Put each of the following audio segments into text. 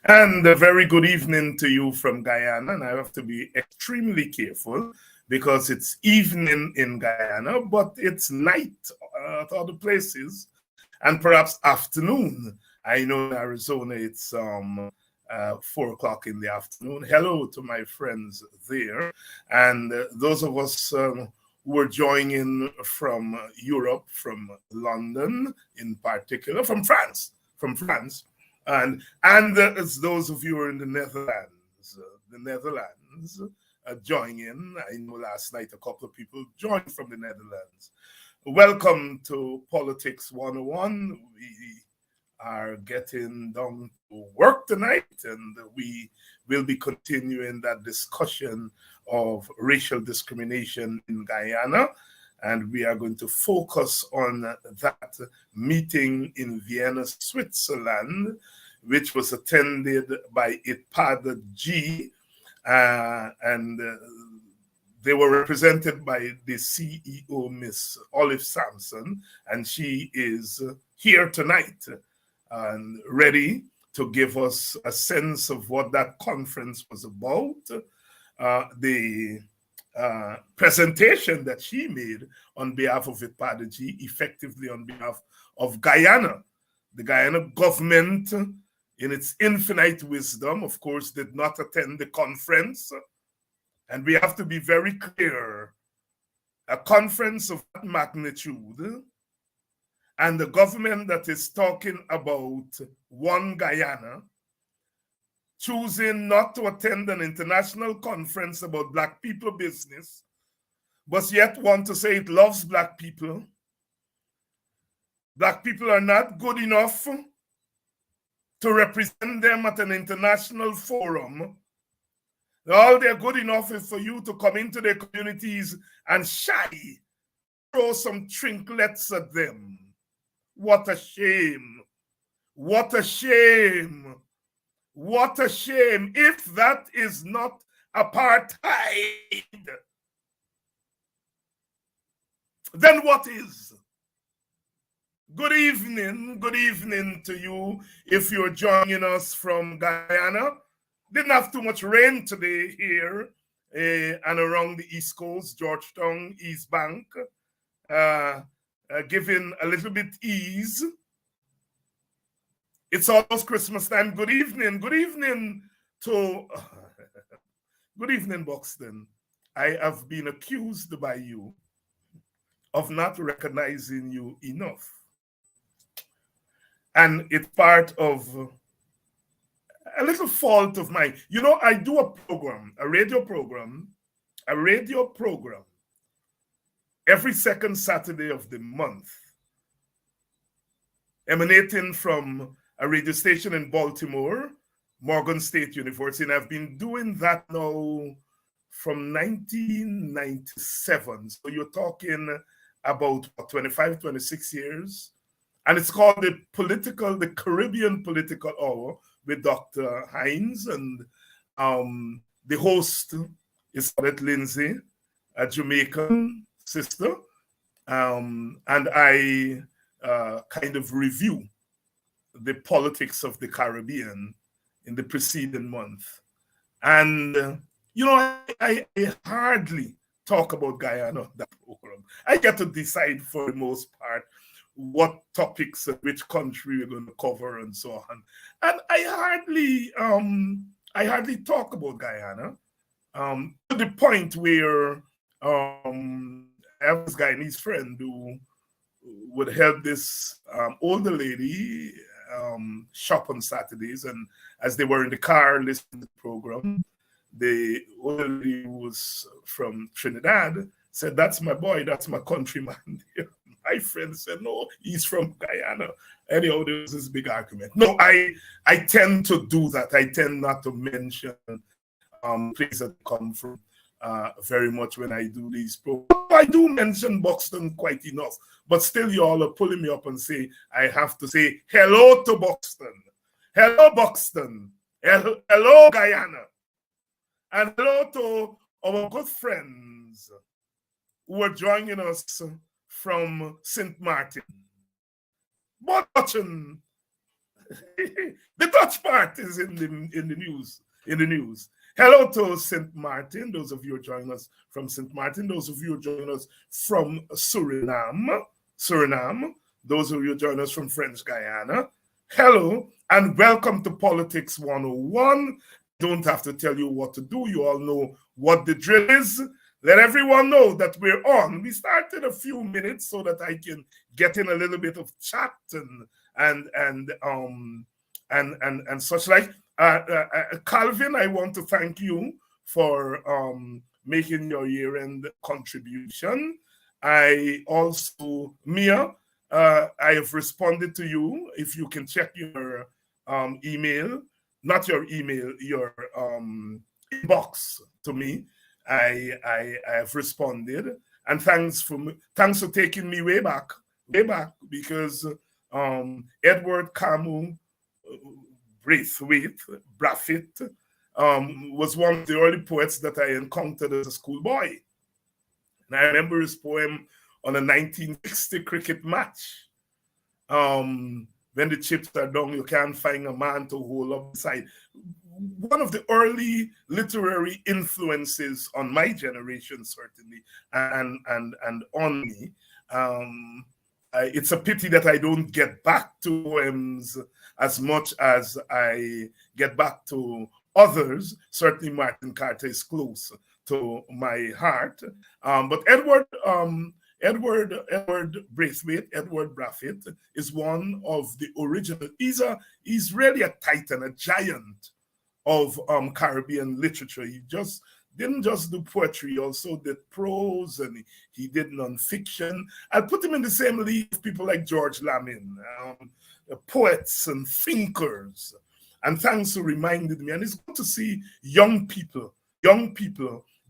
And a very good evening to you from Guyana. And I have to be extremely careful because it's evening in Guyana, but it's night at other places and perhaps afternoon. I know in Arizona it's 4 o'clock in the afternoon. Hello to my friends there. And those of us who are joining from Europe, from London in particular, from France and as those of you who are in the Netherlands join in. I know last night a couple of people joined from the Netherlands. Welcome to Politics 101. We are getting down to work tonight, and we will be continuing that discussion of racial discrimination in Guyana. And we are going to focus on that meeting in Vienna, Switzerland, which was attended by IDPADA-G, and they were represented by the CEO, Miss Olive Sampson, and she is here tonight and ready to give us a sense of what that conference was about. The presentation that she made on behalf of IDPADA-G, effectively on behalf of Guyana. The Guyana government, in its infinite wisdom, of course, did not attend the conference. And we have to be very clear, a conference of that magnitude and the government that is talking about one Guyana choosing not to attend an international conference about Black people business, but yet want to say it loves Black people. Black people are not good enough to represent them at an international forum. All they're good enough is for you to come into their communities and throw some trinklets at them. What a shame. What a shame. What a shame. If that is not apartheid, then what is? Good evening to you if you're joining us from Guyana. Didn't have too much rain today here and around the East Coast, Georgetown, East Bank, giving a little bit ease. It's almost Christmas time. Good evening to, good evening, Buxton. I have been accused by you of not recognizing you enough. And it's part of a little fault of mine. You know, I do a radio program, every second Saturday of the month, emanating from a radio station in Baltimore, Morgan State University. And I've been doing that now from 1997. So you're talking about 25, 26 years. And it's called the Caribbean Political Hour with Dr. Hines. And the host is Scarlett Lindsay, a Jamaican sister. And I kind of review the politics of the Caribbean in the preceding month. And, you know, I hardly talk about Guyana on that program. I get to decide for the most part what topics and which country we're going to cover and so on. And I hardly talk about Guyana to the point where I have this Guyanese friend who would help this older lady shop on Saturdays, and as they were in the car listening to the program, the older lady who was from Trinidad said, "That's my boy, that's my countryman." My friend said, "No, he's from Guyana." Anyhow, there was this big argument. No, I tend to do that. I tend not to mention places that come from very much when I do these programs. I do mention Buxton quite enough, but still you all are pulling me up and say, I have to say hello to Buxton. Hello, Buxton. Hello, Guyana. And hello to our good friends who are joining us from St. Martin. But The Dutch part is in the news. Hello to St. Martin, those of you who join us from St. Martin, those of you who join us from Suriname, those of you who join us from French Guyana. Hello, and welcome to Politics 101. Don't have to tell you what to do. You all know what the drill is. Let everyone know that we're on. We started a few minutes so that I can get in a little bit of chat and such like. Calvin, I want to thank you for making your year-end contribution. I also, Mia, I have responded to you. If you can check your email, not your email, your inbox to me, I have responded. And thanks for taking me way back, because Edward Camus Braithwaite was one of the early poets that I encountered as a schoolboy. And I remember his poem on a 1960 cricket match. When the chips are down, you can't find a man to hold up the side. One of the early literary influences on my generation, certainly, and on me. It's a pity that I don't get back to poems as much as I get back to others. Certainly Martin Carter is close to my heart. But Edward Braithwaite is one of the original. He's really a titan, a giant of Caribbean literature. He didn't just do poetry, he also did prose, and he did nonfiction. I'll put him in the same league of people like George Lamin, poets and thinkers. And thanks for reminding me. And it's good to see young people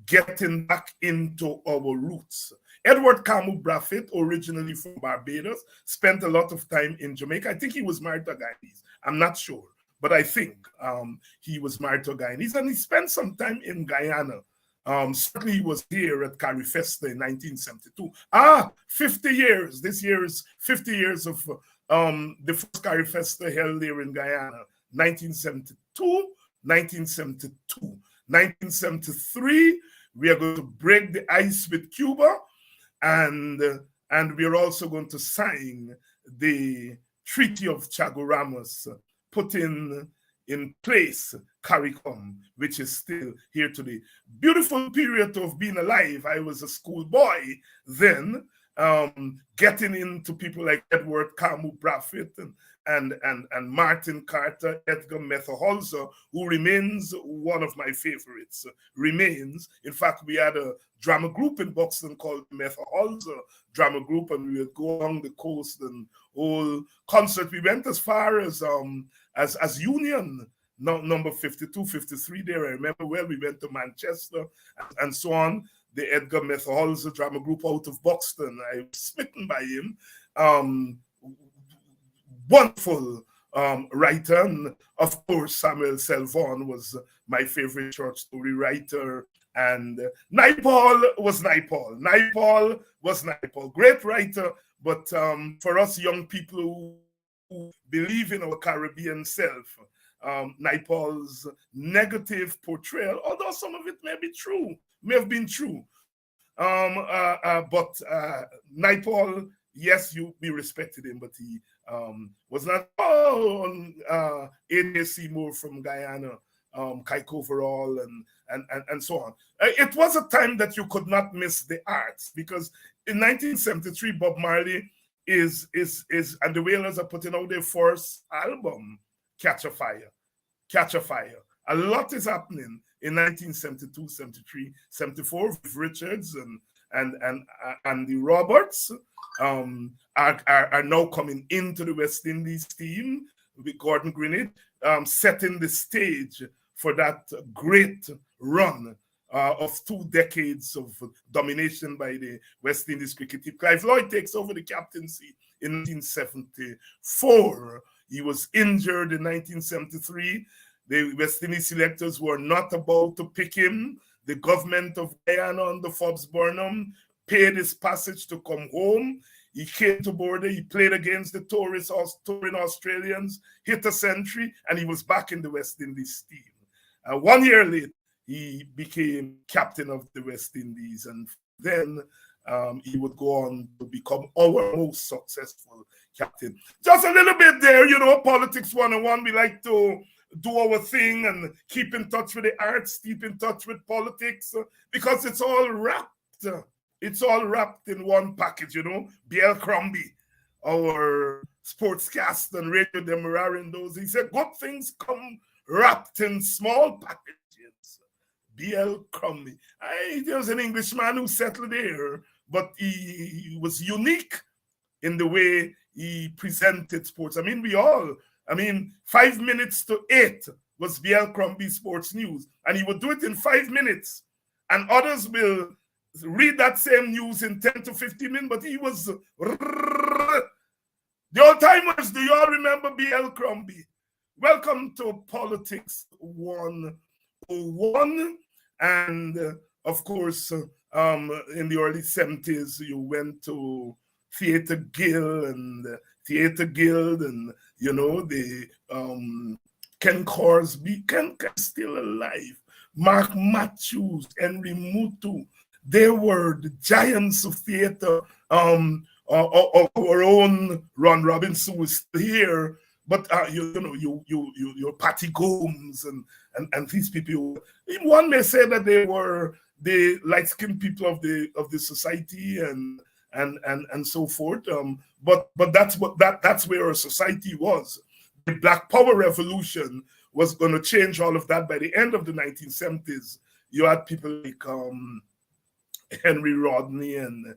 getting back into our roots. Edward Camus Braithwaite, originally from Barbados, spent a lot of time in Jamaica. I think he was married to a Guyanese. I'm not sure, but I think he was married to a Guyanese, and he spent some time in Guyana. Certainly he was here at Carifesta in 1972. 50 years. This year is 50 years of the first Carifesta held there in Guyana. 1972, 1973, we are going to break the ice with Cuba, and we are also going to sign the Treaty of Chaguaramas, put in place CARICOM, which is still here today. Beautiful period of being alive. I was a schoolboy then, getting into people like Edward Camus Braithwaite and Martin Carter, Edgar Metherholzer, who remains one of my favorites. In fact, we had a drama group in Boston called Metherholzer Drama Group, and we would go along the coast and whole concert. We went as far as Union, number 52, 53 there. I remember well, we went to Manchester and so on. The Edgar Metherholzer Drama Group out of Boston. I was smitten by him. Wonderful writer. And of course, Samuel Selvon was my favorite short story writer. And Naipaul was Naipaul. Naipaul was Naipaul. Great writer, but for us young people who believe in our Caribbean self, Naipaul's negative portrayal, although some of it may have been true. But Naipaul, yes, we respected him, but he was not A.J. Seymour from Guyana, Kike Overall, and so on. It was a time that you could not miss the arts, because in 1973, Bob Marley is and the Wailers are putting out their first album, Catch a Fire. A lot is happening in 1972, 73, 74 with Richards and the Roberts are now coming into the West Indies team with Gordon Greenidge, setting the stage for that great run of 2 decades of domination by the West Indies cricket team. Clive Lloyd takes over the captaincy in 1974. He was injured in 1973. The West Indies selectors were not about to pick him. The government of Guyana under Forbes Burnham paid his passage to come home. He came to border, he played against the touring Australians, hit a century, and he was back in the West Indies team. 1 year later, he became captain of the West Indies, and then he would go on to become our most successful captain. Just a little bit there, you know, Politics 101. We like to do our thing and keep in touch with the arts, keep in touch with politics, because it's all wrapped. It's all wrapped in one package, you know. B.L. Crombie, our sportscast and Radio Demerara, those, he said, good things come wrapped in small packages. B.L. Crombie. There was an Englishman who settled there, but he was unique in the way he presented sports. I mean, 5 minutes to 8 was B.L. Crombie Sports News, and he would do it in 5 minutes, and others will read that same news in 10 to 15 minutes, but he was the old timers. Do you all remember B.L. Crombie? Welcome to Politics 101. And of course, in the early 70s, you went to Theatre Guild, and you know, the Ken Corsby, Ken still alive, Mark Matthews, Henry Mutu. They were the giants of theater. Our own Ron Robinson was here, but your Patty Gomes and these people. One may say that they were the light-skinned people of the society and so forth. But that's where our society was. The Black Power Revolution was going to change all of that. By the end of the 1970s, you had people like Henry Rodney and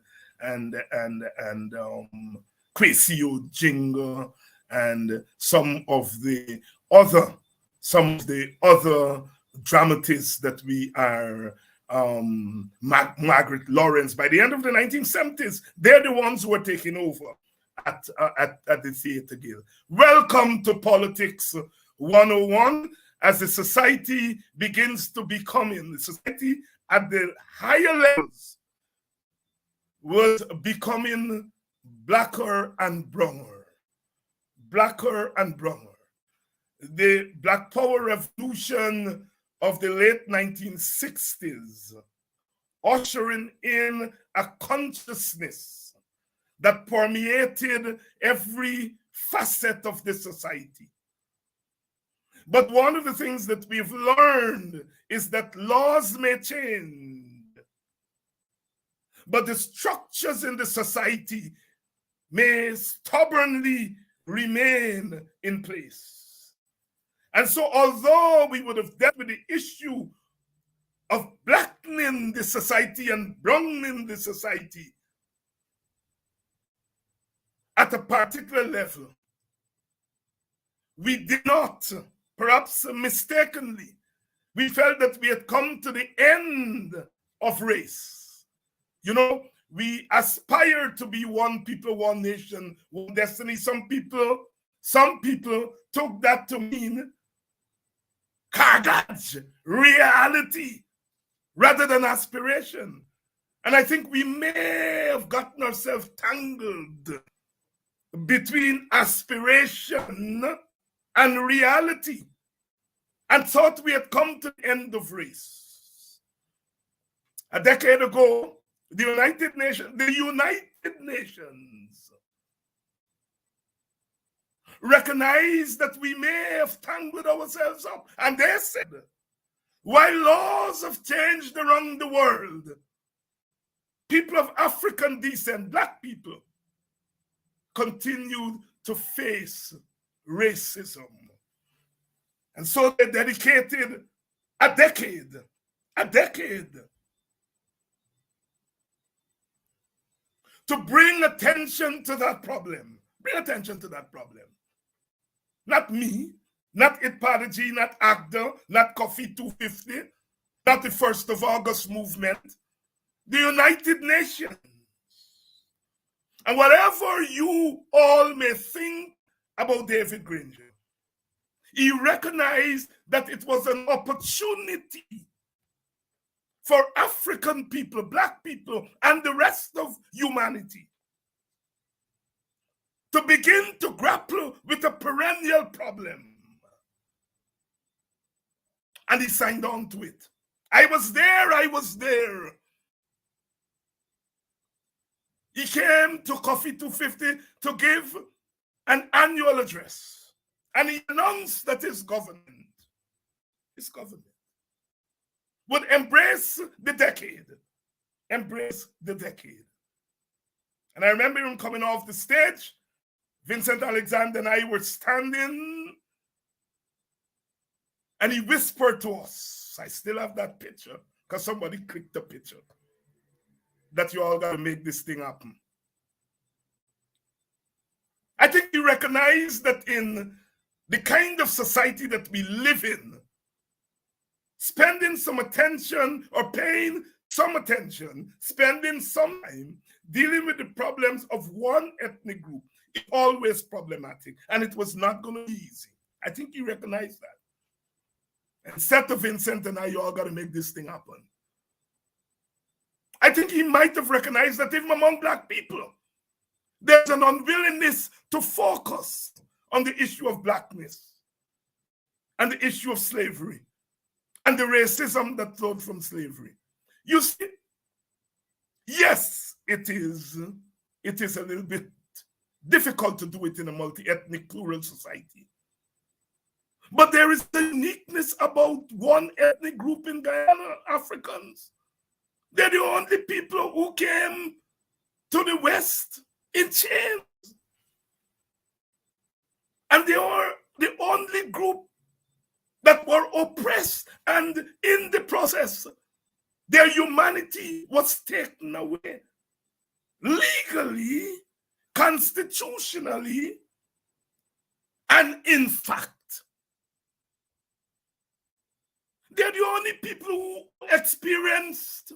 Kwesi Ojinga and some of the other dramatists that we are, Margaret Lawrence. By the end of the 1970s, they're the ones who are taking over at the Theatre Guild. Welcome to Politics 101. As the society begins to becoming, the society at the higher levels was becoming blacker and browner. Blacker and browner. The Black Power Revolution of the late 1960s, ushering in a consciousness that permeated every facet of the society. But one of the things that we've learned is that laws may change, but the structures in the society may stubbornly remain in place. And so although we would have dealt with the issue of blackening the society and browning the society at a particular level, we did not, perhaps mistakenly, we felt that we had come to the end of race. You know, we aspire to be one people, one nation, one destiny. Some people took that to mean cargage, reality, rather than aspiration. And I think we may have gotten ourselves tangled between aspiration and reality and thought we had come to the end of race. A decade ago, the United Nations recognized that we may have tangled ourselves up. And they said, while laws have changed around the world, people of African descent, black people, continued to face racism. And so they dedicated a decade to bring attention to that problem. Bring attention to that problem. Not me, not IDPADA-G, not ACDA, not Coffee 250, not the 1st of August movement, the United Nations. And whatever you all may think about David Granger, he recognized that it was an opportunity for African people, black people, and the rest of humanity to begin to grapple with a perennial problem. And he signed on to it. I was there. He came to Coffee 250 to give an annual address. And he announced that his government would embrace the decade. Embrace the decade. And I remember him coming off the stage. Vincent Alexander and I were standing, and he whispered to us. I still have that picture because somebody clicked the picture, that you all got to make this thing happen. I think he recognized that in the kind of society that we live in, spending some attention or paying some attention, spending some time dealing with the problems of one ethnic group is always problematic, and it was not going to be easy. I think he recognized that. And said to Vincent and I, you all got to make this thing happen. I think he might have recognized that even among Black people, there's an unwillingness to focus on the issue of Blackness and the issue of slavery and the racism that flowed from slavery. You see, yes, it is a little bit difficult to do it in a multi-ethnic plural society. But there is a uniqueness about one ethnic group in Guyana, Africans. They're the only people who came to the West in chains. And they are the only group that were oppressed, and in the process, their humanity was taken away. Legally, constitutionally, and in fact. They're the only people who experienced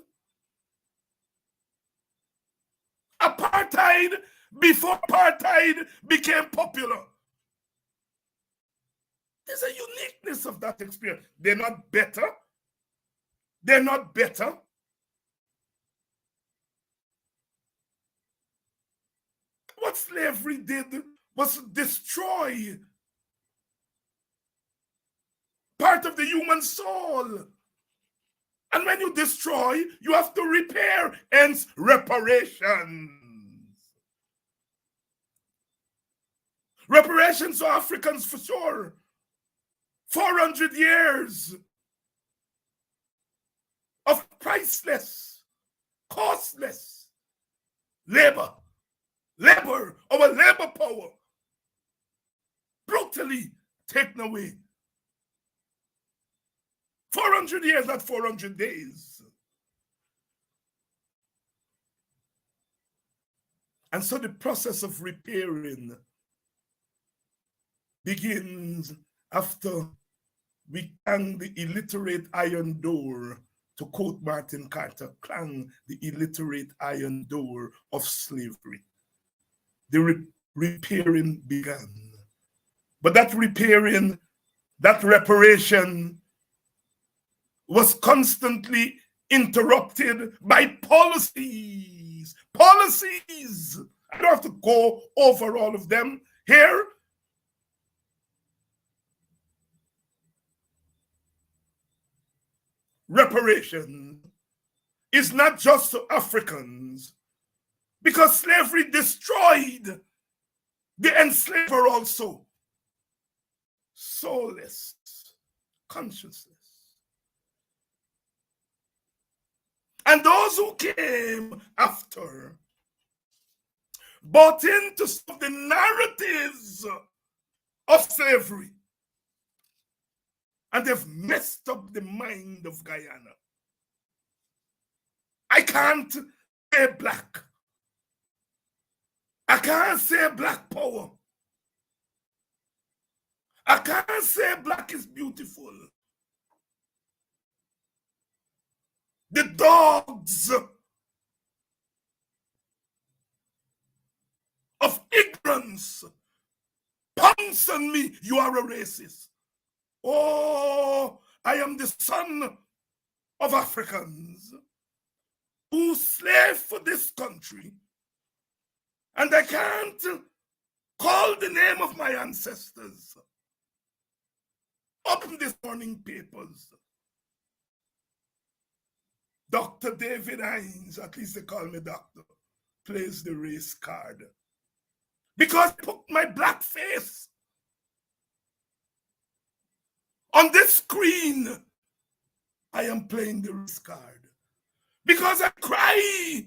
apartheid before apartheid became popular. There's a uniqueness of that experience. They're not better. They're not better. What slavery did was destroy part of the human soul. And when you destroy, you have to repair, hence reparations. Reparations for Africans for sure. 400 years of priceless, costless labor, our labor power, brutally taken away. 400 years, not 400 days. And so the process of repairing begins after we clang the illiterate iron door, to quote Martin Carter, clang the illiterate iron door of slavery. The repairing began. But that repairing, that reparation was constantly interrupted by policies. Policies! I don't have to go over all of them here. Reparation is not just to Africans, because slavery destroyed the enslaver also. Soulless consciousness. And those who came after bought into some of the narratives of slavery. And they've messed up the mind of Guyana. I can't say black. I can't say black power. I can't say black is beautiful. The dogs of ignorance pounce on me. You are a racist. Oh, I am the son of Africans who slave for this country, and I can't call the name of my ancestors. Open this morning papers. Dr. David Hines, at least they call me doctor, plays the race card. Because I put my black face on this screen, I am playing the race card. Because I cry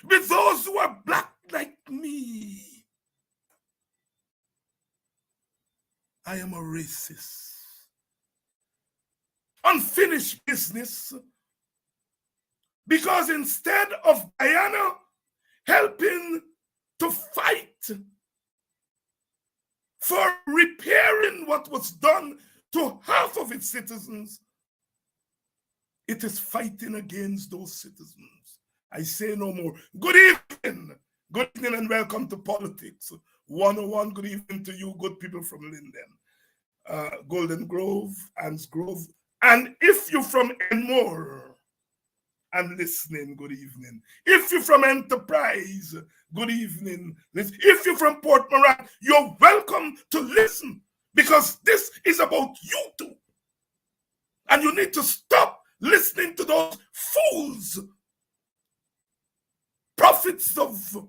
with those who are black like me. I am a racist. Unfinished business. Because instead of Guyana helping to fight for repairing what was done to half of its citizens, it is fighting against those citizens. I say no more. Good evening. Good evening and welcome to Politics 101. Good evening to you, good people from Linden, Golden Grove, Anns Grove. And if you're from Enmore and listening, good evening. If you're from Enterprise, good evening. If you're from Port Moran, you're welcome to listen because this is about you too. And you need to stop listening to those fools, prophets of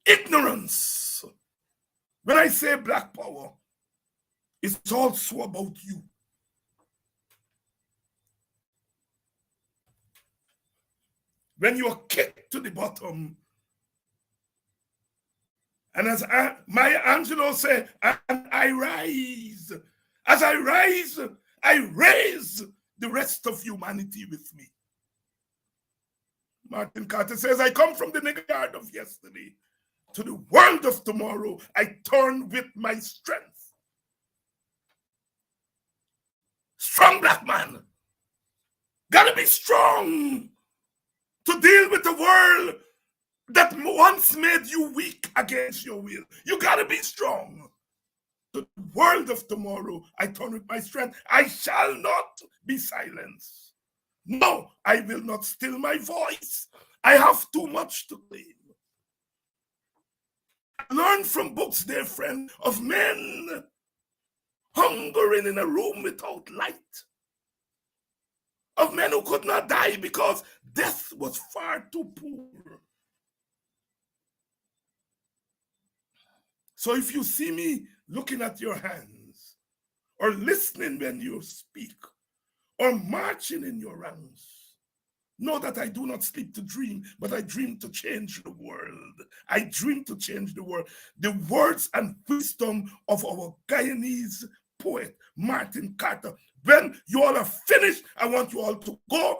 ignorance. When I say black power, it's also about you. When you are kicked to the bottom, and as Maya Angelou said, and I rise. As I rise, I raise the rest of humanity with me. Martin Carter says, I come from the nigger yard of yesterday to the world of tomorrow. I turn with my strength. Strong black man. Gotta be strong to deal with the world that once made you weak against your will. You gotta be strong. To the world of tomorrow, I turn with my strength. I shall not be silenced. No, I will not still my voice. I have too much to claim. I learned from books, dear friend, of men hungering in a room without light. Of men who could not die because death was far too poor. So if you see me looking at your hands, or listening when you speak, or marching in your ranks, know that I do not sleep to dream, but I dream to change the world. I dream to change the world. The words and wisdom of our Guyanese poet, Martin Carter. When you all are finished, I want you all to go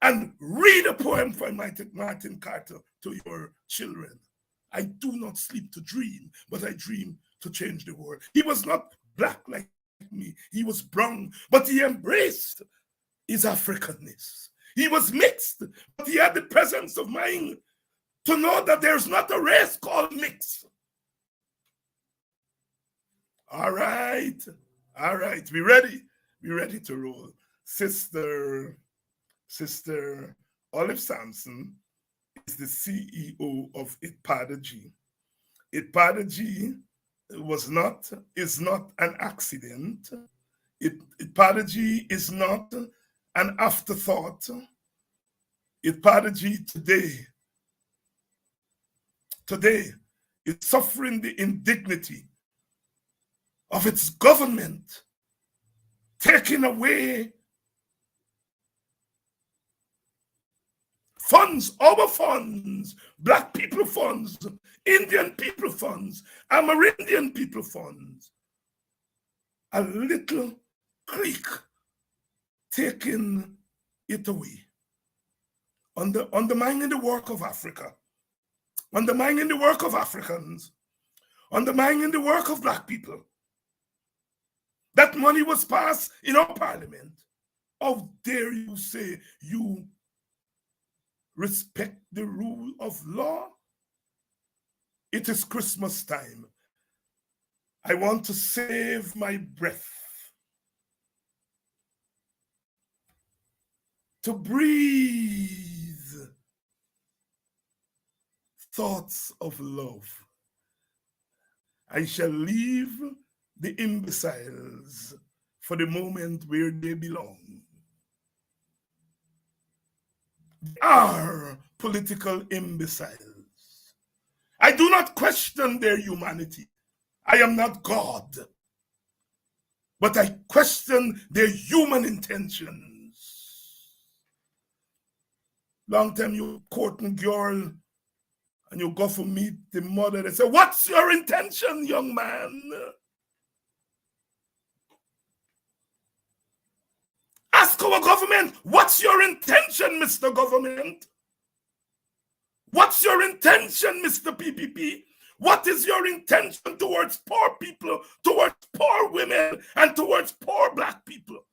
and read a poem by Martin Carter to your children. I do not sleep to dream, but I dream to change the world. He was not black like me. He was brown, but he embraced his Africanness. He was mixed, but he had the presence of mind to know that there's not a race called mix. All right. We ready? We ready to roll. Sister Olive Sampson is the CEO of IDPADA-G. IDPADA-G is not an accident. IDPADA-G is not an afterthought. IDPADA-G today is suffering the indignity of its government taking away funds, our funds, black people funds, Indian people funds, Amerindian people funds. A little clique taking it away. Undermining the work of Africa, undermining the work of Africans, undermining the work of black people. That money was passed in our parliament. How dare you say you respect the rule of law? It is Christmas time. I want to save my breath. to breathe thoughts of love. I shall leave the imbeciles for the moment where they belong. They are political imbeciles. I do not question their humanity. I am not God. But I question their human intentions. Long time you courting girl and you go for meet the mother. They say, "What's your intention, young man?" Ask our government, "What's your intention, Mr. Government? What's your intention, Mr. PPP? What is your intention towards poor people, towards poor women, and towards poor Black people?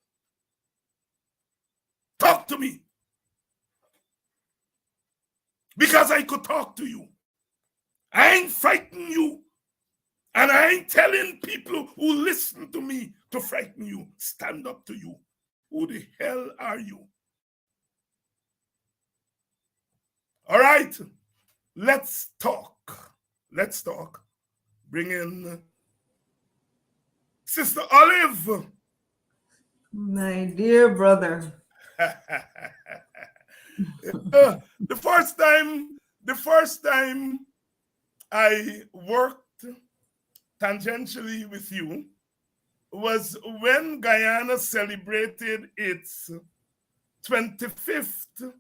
Talk to me. Because I could talk to you. I ain't frightening you. And I ain't telling people who listen to me to frighten you. Stand up to you. Who the hell are you? All right, let's talk. Let's talk. Bring in Sister Olive. My dear brother. The first time I worked tangentially with you was when Guyana celebrated its 25th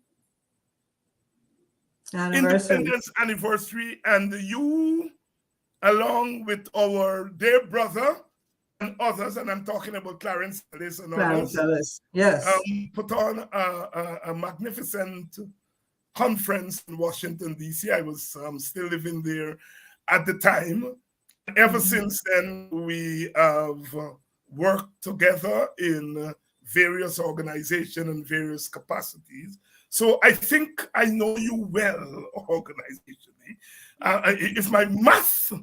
independence anniversary, and you, along with our dear brother and others, and I'm talking about Clarence Ellis and others, yes, put on a magnificent conference in Washington, D.C. I was still living there at the time. Ever since then, we have worked together in various organizations and various capacities. So I think I know you well organizationally. If my math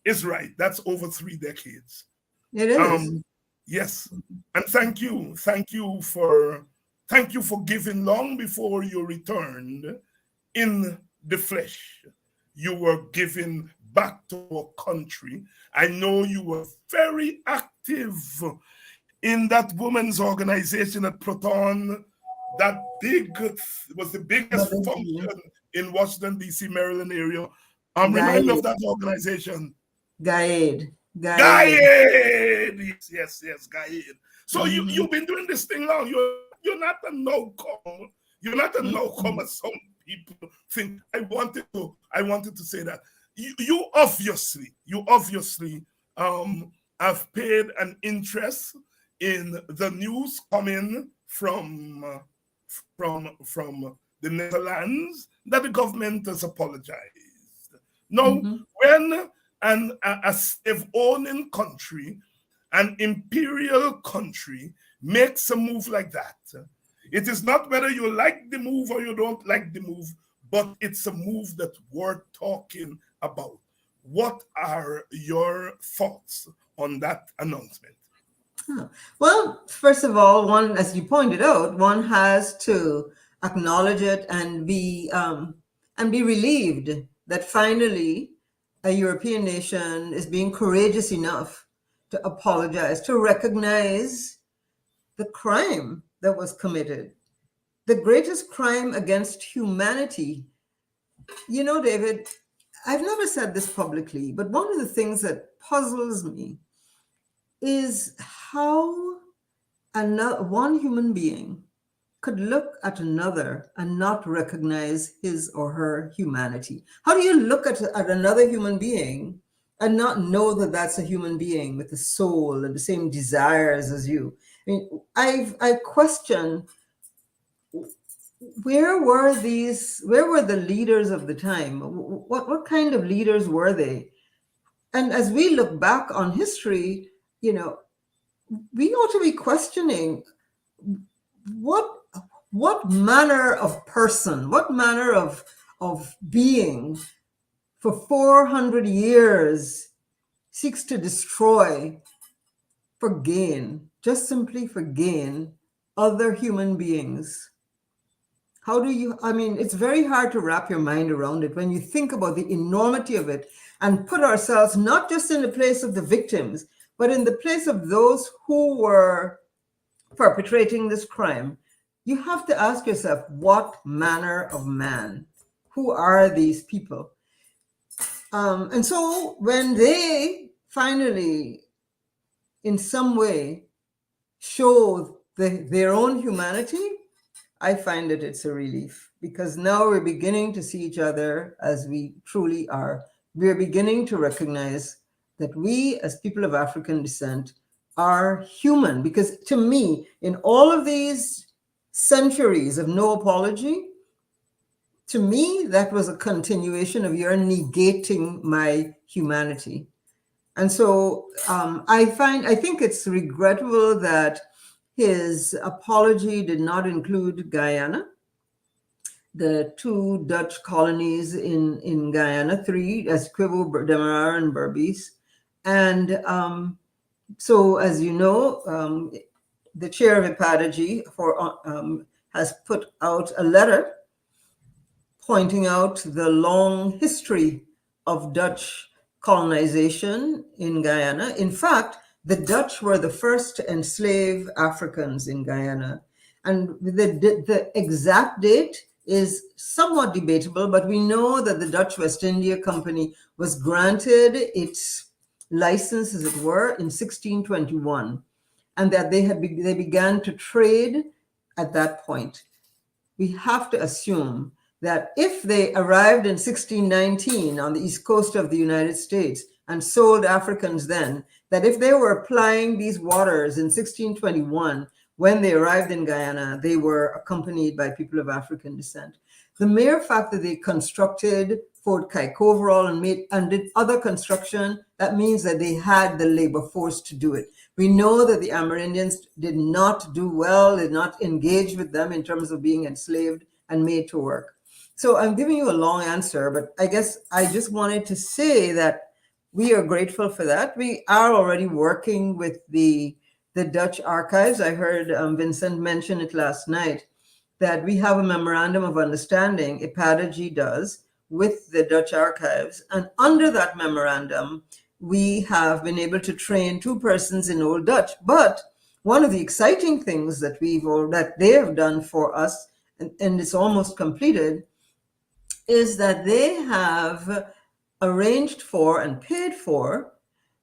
is right, that's over 3 decades. It is. Yes, and thank you for giving long before you returned in the flesh. You were giving back to our country. I know you were very active in that women's organization at Proton. That was the biggest function in Washington, D.C., Maryland area. Remind me of that organization. Guyana. Yes, Guyana. So you've been doing this thing long. You're not a no-comer. You're not a no-comer. Some people think. I wanted to say that. You obviously have paid an interest in the news coming from the Netherlands that the government has apologized. Now, when a slave-owning country, an imperial country, makes a move like that, it is not whether you like the move or you don't like the move, but it's a move that's worth talking about. What are your thoughts on that announcement? Well, first of all, one, as you pointed out, one has to acknowledge it and be relieved that finally a European nation is being courageous enough to apologize, to recognize the crime that was committed, the greatest crime against humanity. You know, David, I've never said this publicly, but one of the things that puzzles me is how one human being could look at another and not recognize his or her humanity. How do you look at another human being and not know that that's a human being with a soul and the same desires as you? I mean, I question, where were the leaders of the time? What kind of leaders were they? And as we look back on history, you know, we ought to be questioning what manner of person, what manner of being for 400 years seeks to destroy for gain, just simply for gain, other human beings. How do you, I mean, it's very hard to wrap your mind around it when you think about the enormity of it and put ourselves not just in the place of the victims, but in the place of those who were perpetrating this crime. You have to ask yourself, what manner of man? Who are these people? And so when they finally, in some way, show their own humanity, I find that it's a relief, because now we're beginning to see each other as we truly are. We're beginning to recognize that we, as people of African descent, are human. Because to me, in all of these centuries of no apology, to me, that was a continuation of your negating my humanity. And so I think it's regrettable that his apology did not include Guyana, the 2 Dutch colonies in Guyana, 3, Essequibo, Demerara, and Berbice. And so, as you know, the chair of IDPADA-G has put out a letter pointing out the long history of Dutch colonization in Guyana. In fact, the Dutch were the first to enslave Africans in Guyana. And the exact date is somewhat debatable, but we know that the Dutch West India Company was granted its license, as it were, in 1621, and that they began to trade at that point. We have to assume that if they arrived in 1619 on the east coast of the United States and sold Africans then, that if they were applying these waters in 1621, when they arrived in Guyana, they were accompanied by people of African descent. The mere fact that they constructed Fort Kaikoverall and did other construction, that means that they had the labor force to do it. We know that the Amerindians did not do well, did not engage with them in terms of being enslaved and made to work. So I'm giving you a long answer, but I guess I just wanted to say that we are grateful for that. We are already working with the Dutch archives. I heard Vincent mention it last night, that we have a memorandum of understanding, IDPADA-G does, with the Dutch archives. And under that memorandum, we have been able to train 2 persons in Old Dutch. But one of the exciting things that they have done for us, and it's almost completed, is that they have arranged for and paid for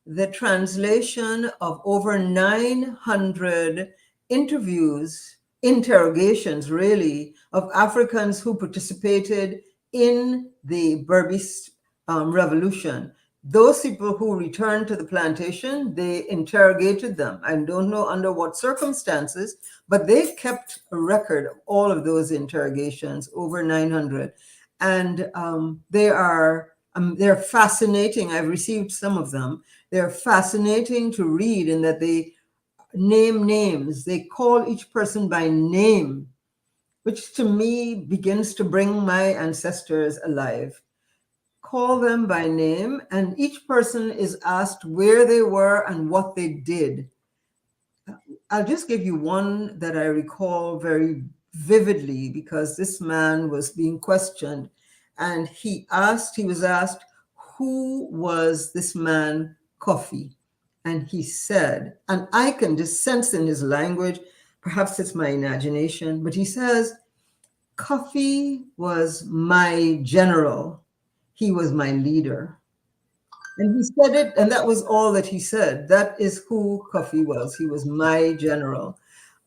the translation of over 900 interrogations really, of Africans who participated in the Berbice revolution. Those people who returned to the plantation, they interrogated them. I don't know under what circumstances, but they kept a record of all of those interrogations, over 900. And they're fascinating. I've received some of them. They're fascinating to read in that they name names. They call each person by name, which to me begins to bring my ancestors alive. Call them by name, and each person is asked where they were and what they did. I'll just give you one that I recall very vividly, because this man was being questioned, and he was asked, who was this man Kofi? And he said, and I can just sense in his language, perhaps it's my imagination, but he says, Kofi was my general. He was my leader. And he said it, and that was all that he said. That is who Kofi was. He was my general.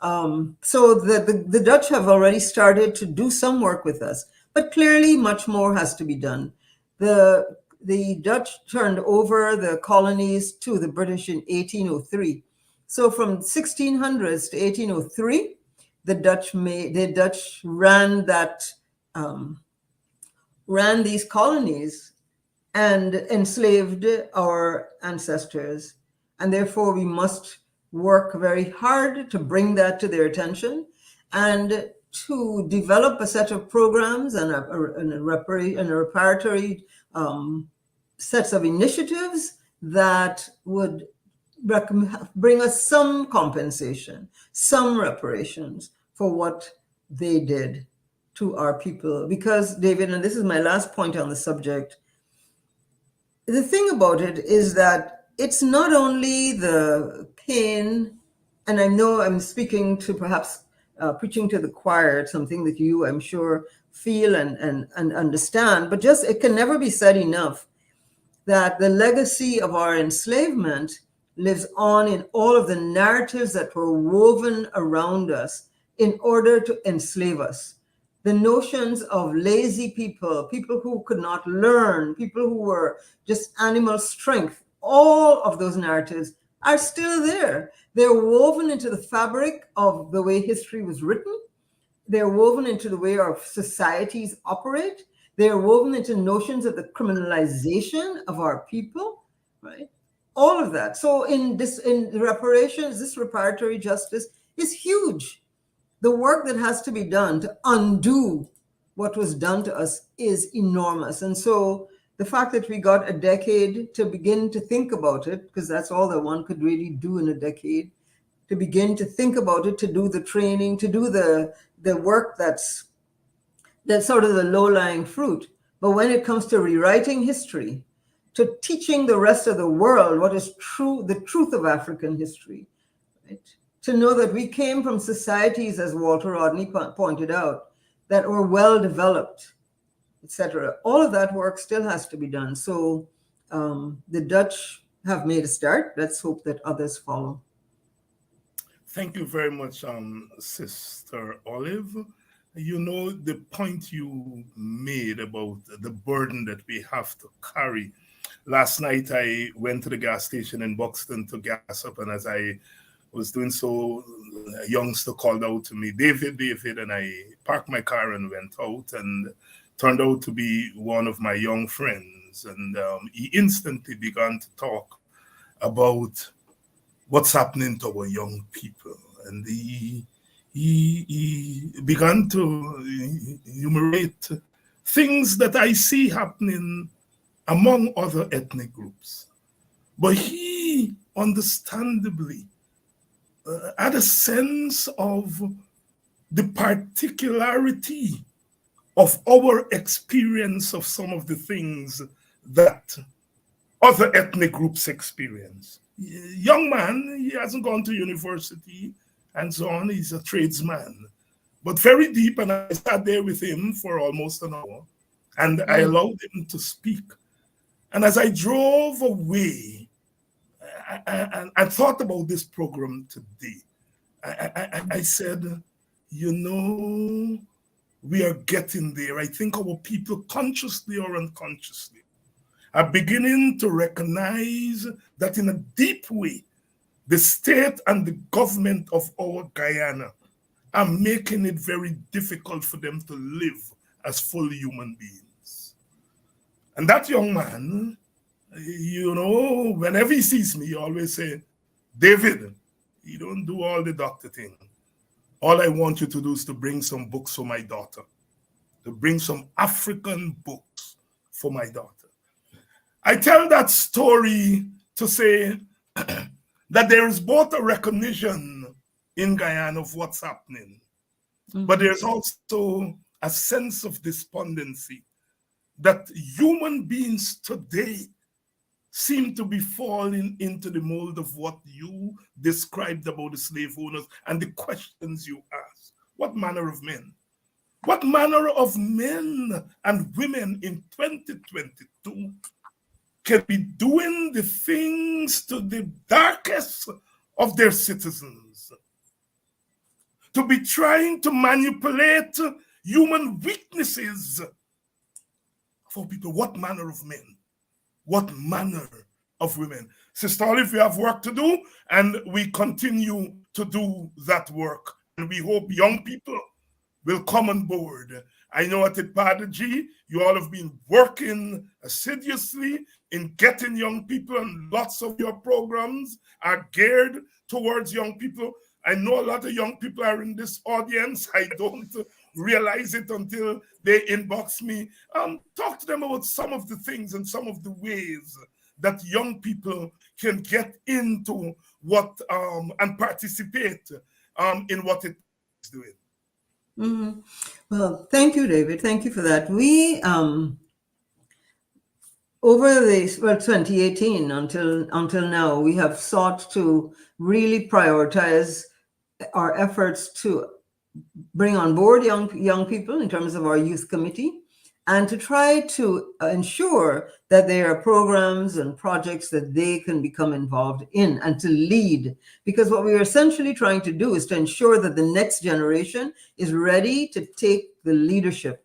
So the Dutch have already started to do some work with us, but clearly much more has to be done. The Dutch turned over the colonies to the British in 1803. So from 1600s to 1803, the Dutch ran these colonies and enslaved our ancestors. And therefore we must work very hard to bring that to their attention and to develop a set of programs and a reparatory sets of initiatives that would bring us some compensation, some reparations for what they did to our people. Because, David, and this is my last point on the subject, the thing about it is that it's not only the pain, and I know I'm speaking to perhaps preaching to the choir, something that you, I'm sure, feel and understand, but just it can never be said enough that the legacy of our enslavement lives on in all of the narratives that were woven around us in order to enslave us. The notions of lazy people, people who could not learn, people who were just animal strength, all of those narratives are still there. They're woven into the fabric of the way history was written. They're woven into the way our societies operate. They're woven into notions of the criminalization of our people, right? All of that. So in reparations, this reparatory justice is huge. The work that has to be done to undo what was done to us is enormous. And so the fact that we got a decade to begin to think about it, because that's all that one could really do in a decade, to begin to think about it, to do the training, to do the work that's sort of the low-lying fruit. But when it comes to rewriting history, to teaching the rest of the world what is true, the truth of African history, right? To know that we came from societies, as Walter Rodney pointed out, that were well developed, etc. All of that work still has to be done. So the Dutch have made a start. Let's hope that others follow. Thank you very much, Sister Olive. You know, the point you made about the burden that we have to carry. Last night, I went to the gas station in Buxton to gas up, and as I was doing so, a youngster called out to me, David, David, and I parked my car and went out, and turned out to be one of my young friends. And he instantly began to talk about what's happening to our young people. And he began to enumerate things that I see happening among other ethnic groups. But he understandably had a sense of the particularity of our experience of some of the things that other ethnic groups experience. Young man, he hasn't gone to university and so on, he's a tradesman, but very deep, and I sat there with him for almost an hour, and I allowed him to speak. And as I drove away, I thought about this program today. I said, you know, we are getting there. I think our people, consciously or unconsciously, are beginning to recognize that in a deep way, the state and the government of our Guyana are making it very difficult for them to live as full human beings. And that young man, you know, whenever he sees me, he always say, David, you don't do all the doctor thing. All I want you to do is to bring some books for my daughter, to bring some African books for my daughter. I tell that story to say that there is both a recognition in Guyana of what's happening, but there's also a sense of despondency that human beings today seem to be falling into the mold of what you described about the slave owners and the questions you asked. What manner of men? What manner of men and women in 2022 can be doing the things to the darkest of their citizens? To be trying to manipulate human weaknesses for people. What manner of men? What manner of women? Sister Olive, we have work to do, and we continue to do that work. And we hope young people will come on board. I know at IDPADA-G, you all have been working assiduously in getting young people, and lots of your programs are geared towards young people. I know a lot of young people are in this audience. I don't realize it until they inbox me. Talk to them about some of the things and some of the ways that young people can get into what and participate in what it is doing. Mm-hmm. Well, thank you, David. Thank you for that. We over the 2018 until now, we have sought to really prioritize our efforts to bring on board young people in terms of our youth committee, and to try to ensure that there are programs and projects that they can become involved in and to lead. Because what we are essentially trying to do is to ensure that the next generation is ready to take the leadership.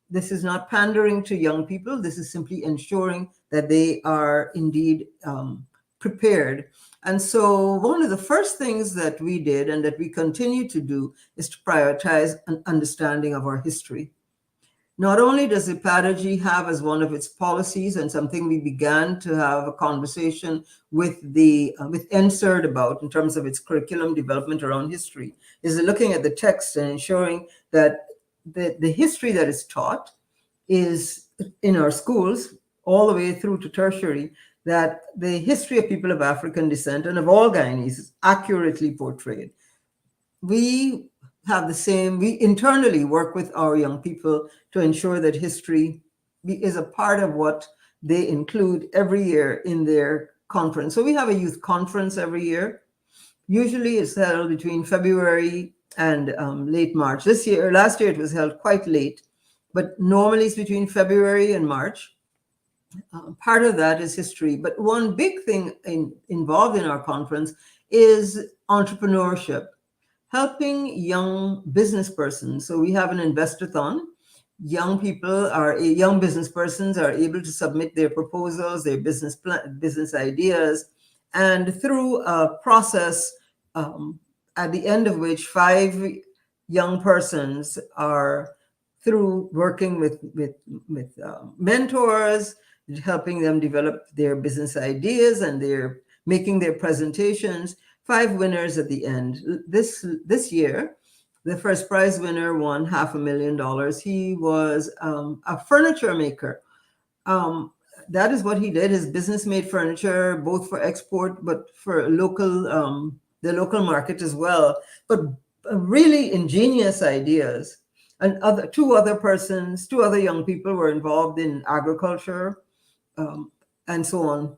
This is not pandering to young people. This is simply ensuring that they are indeed prepared. And so one of the first things that we did and that we continue to do is to prioritize an understanding of our history. Not only does IDPADA-G have as one of its policies, and something we began to have a conversation with with NSERD about in terms of its curriculum development around history, is looking at the text and ensuring that the history that is taught is in our schools all the way through to tertiary, that the history of people of African descent and of all Guyanese is accurately portrayed. We internally work with our young people to ensure that history is a part of what they include every year in their conference. So we have a youth conference every year. Usually it's held between February and late March. Last year it was held quite late, but normally it's between February and March. Part of that is history, but one big thing involved in our conference is entrepreneurship, helping young business persons. So we have an investor-thon. Young business persons are able to submit their proposals, their business ideas, and through a process at the end of which 5 young persons are, through working with mentors, helping them develop their business ideas, and they're making their presentations, 5 winners at the end. This year, the first prize winner won $500,000. He was a furniture maker. That is what he did. His business made furniture both for export, but for the local market as well. But really ingenious ideas. And two other young people were involved in agriculture, and so on.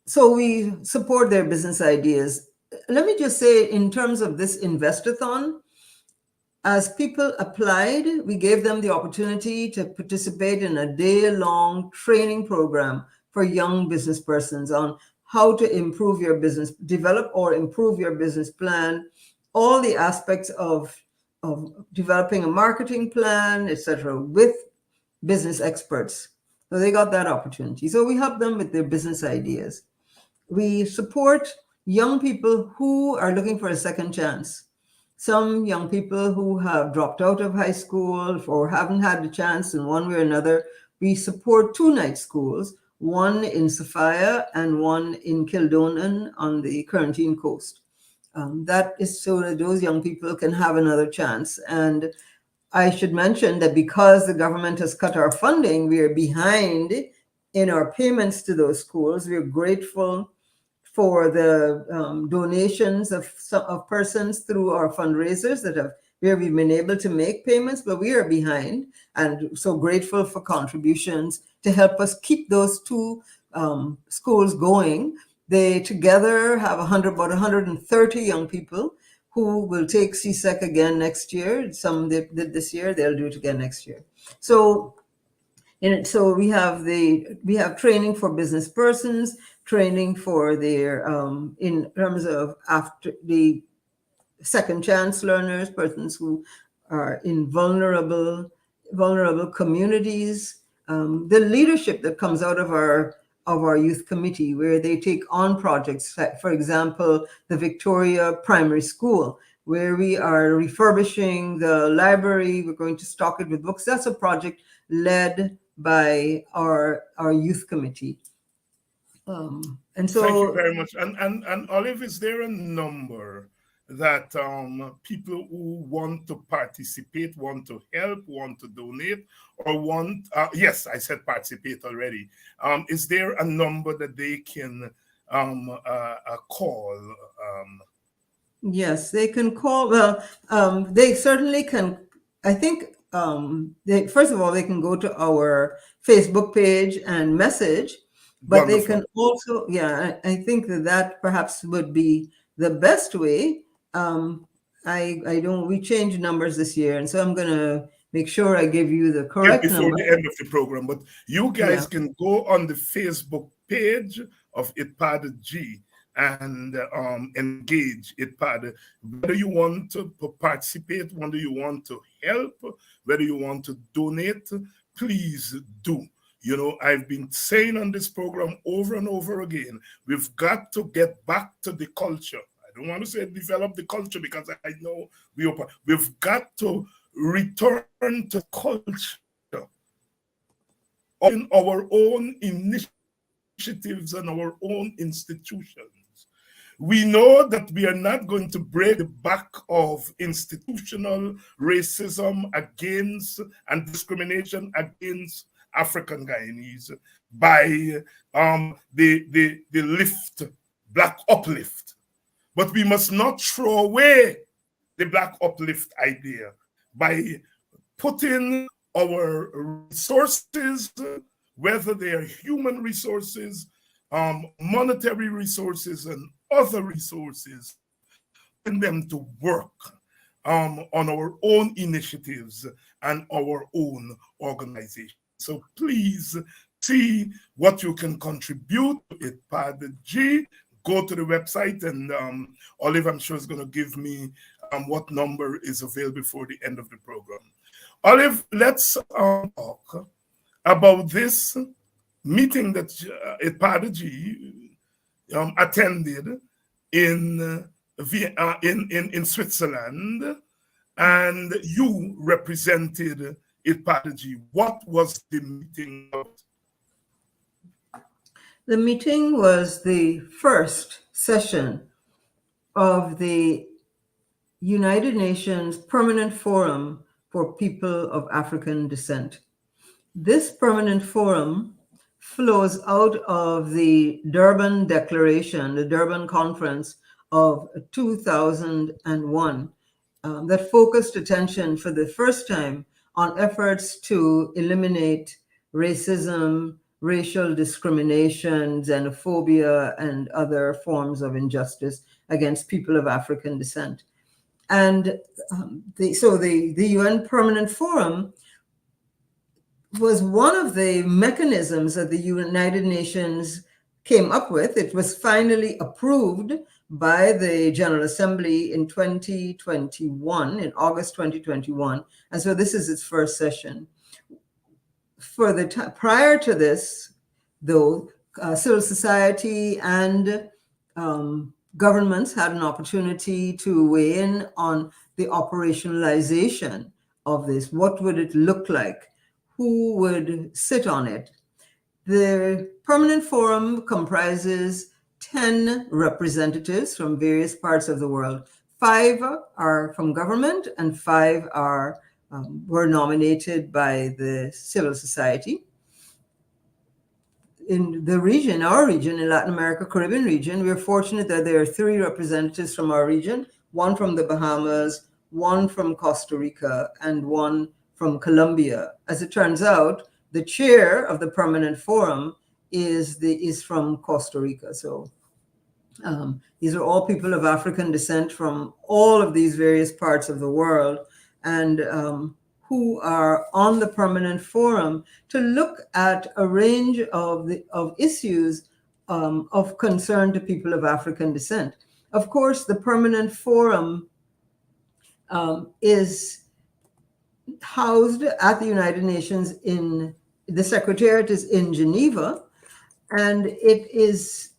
So we support their business ideas. Let me just say, in terms of this investor-thon, as people applied, we gave them the opportunity to participate in a day-long training program for young business persons on how to improve your business, develop or improve your business plan, all the aspects of developing a marketing plan, etc., with business experts. So they got that opportunity. So we help them with their business ideas. We support young people who are looking for a second chance. Some young people who have dropped out of high school or haven't had the chance in one way or another, we support 2 night schools, one in Sophia and one in Kildonan on the Corentyne coast. That is so that those young people can have another chance. And I should mention that because the government has cut our funding, we are behind in our payments to those schools. We're grateful for the donations of persons through our fundraisers where we've been able to make payments, but we are behind, and so grateful for contributions to help us keep those 2 schools going. They together have about 130 young people who will take CSEC again next year. Some they did this year, they'll do it again next year. So we have training for business persons, training for their in terms of after the second chance learners, persons who are in vulnerable communities. The leadership that comes out of our youth committee, where they take on projects, for example, the Victoria Primary School, where we are refurbishing the library. We're going to stock it with books. That's a project led by our youth committee. And so, thank you very much. And Olive, is there a number that people who want to participate, want to help, want to donate, or want, yes, I said participate already. Is there a number that they can call? Yes, they can call. Well, they certainly can. I think they, first of all, they can go to our Facebook page and message, but they Wonderful. can also, yeah, I think that that perhaps would be the best way. Um, I don't, we changed numbers this year, and so I'm gonna make sure I give you the Yeah, correct before number. the end of the program. But you Yeah. guys can go on the Facebook page of IDPADA-G and engage IDPADA. Whether you want to participate, whether you want to help, whether you want to donate, please do. You know, I've been saying on this program over and over again, we've got to get back to the culture. I don't want to say develop the culture because I know we've got to return to culture in our own initiatives and our own institutions. We know that we are not going to break the back of institutional racism against and discrimination against African Guyanese by the lift, black uplift. But we must not throw away the black uplift idea by putting our resources, whether they are human resources, monetary resources, and other resources, in them to work on our own initiatives and our own organization. So please see what you can contribute to IDPADA-G. Go to the website, and Olive, I'm sure, is going to give me what number is available before the end of the program. Olive, let's talk about this meeting that IDPADA-G attended in Switzerland, and you represented IDPADA-G. What was the meeting about? The meeting was the first session of the United Nations Permanent Forum for People of African Descent. This permanent forum flows out of the Durban Declaration, the Durban Conference of 2001, that focused attention for the first time on efforts to eliminate racism, racial discrimination, xenophobia, and other forms of injustice against people of African descent. And the UN Permanent Forum was one of the mechanisms that the United Nations came up with. It was finally approved by the General Assembly in 2021, in August 2021. And so this is its first session. For the prior to this, though, civil society and governments had an opportunity to weigh in on the operationalization of this. What would it look like? Who would sit on it? The Permanent Forum comprises 10 representatives from various parts of the world. 5 are from government and 5 were nominated by the civil society. In the region, our region, in Latin America, Caribbean region, we're fortunate that there are 3 representatives from our region, 1 from the Bahamas, 1 from Costa Rica, and 1 from Colombia. As it turns out, the chair of the Permanent Forum is from Costa Rica. So these are all people of African descent from all of these various parts of the world, and who are on the Permanent Forum to look at a range of issues of concern to people of African descent. Of course, the Permanent Forum is housed at the United Nations the Secretariat is in Geneva, and it is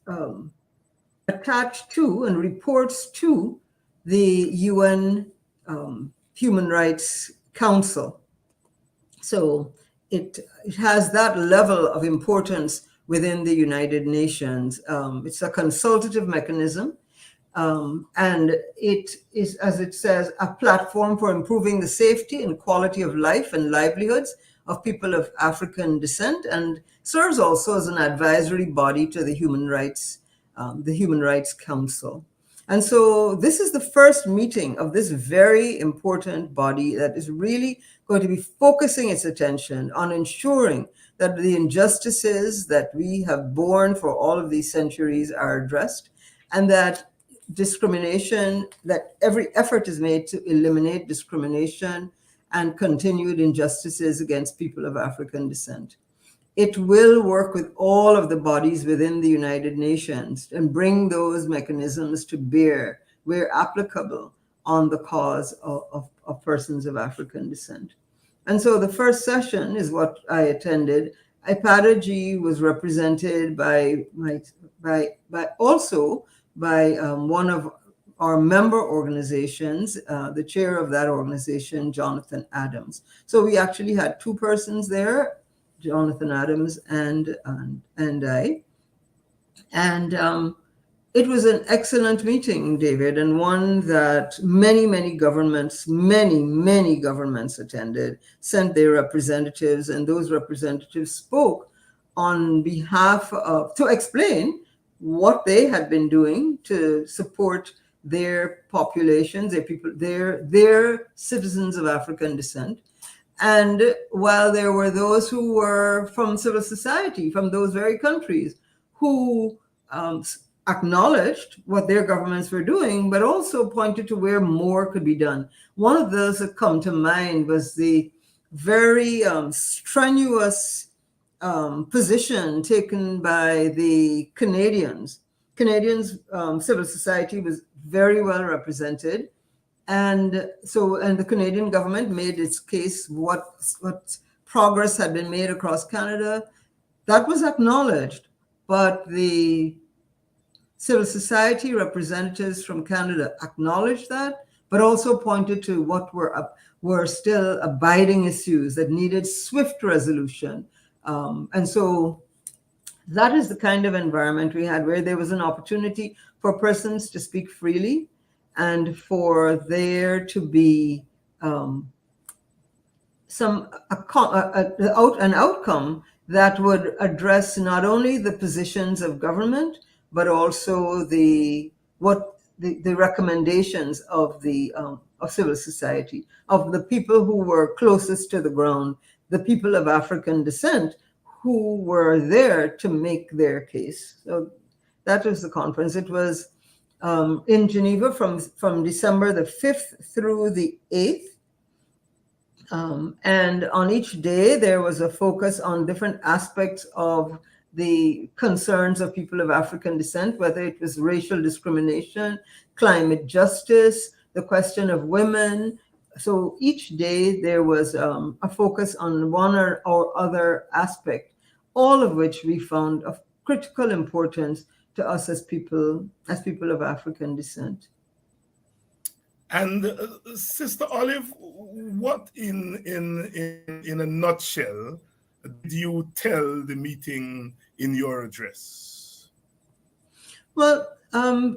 attached to and reports to the UN Human Rights Council. So it has that level of importance within the United Nations. It's a consultative mechanism, And it is, as it says, a platform for improving the safety and quality of life and livelihoods of people of African descent, and serves also as an advisory body to the Human Rights Council. And so this is the first meeting of this very important body that is really going to be focusing its attention on ensuring that the injustices that we have borne for all of these centuries are addressed, and that discrimination, that every effort is made to eliminate discrimination and continued injustices against people of African descent. It will work with all of the bodies within the United Nations and bring those mechanisms to bear, where applicable, on the cause of persons of African descent. And so the first session is what I attended. IDPADA-G was represented by one of our member organizations, the chair of that organization, Jonathan Adams. So we actually had two persons there, Jonathan Adams and I. And it was an excellent meeting, David, and one that many governments attended, sent their representatives, and those representatives spoke on behalf of, to explain what they had been doing to support their populations, their people, their citizens of African descent. And while there were those who were from civil society, from those very countries, who acknowledged what their governments were doing, but also pointed to where more could be done. One of those that come to mind was the very strenuous position taken by the Canadians. Civil society was very well represented. And the Canadian government made its case, what progress had been made across Canada. That was acknowledged, but the civil society representatives from Canada acknowledged that, but also pointed to what were still abiding issues that needed swift resolution. And so that is the kind of environment we had, where there was an opportunity for persons to speak freely, and for there to be an outcome that would address not only the positions of government, but also the recommendations of civil society, of the people who were closest to the ground, the people of African descent who were there to make their case. So that was the conference. It was in Geneva from December the 5th through the 8th. And on each day, there was a focus on different aspects of the concerns of people of African descent, whether it was racial discrimination, climate justice, the question of women. So each day there was a focus on one or other aspect, all of which we found of critical importance to us as people of African descent. And Sister Olive, what in a nutshell did you tell the meeting in your address? Well,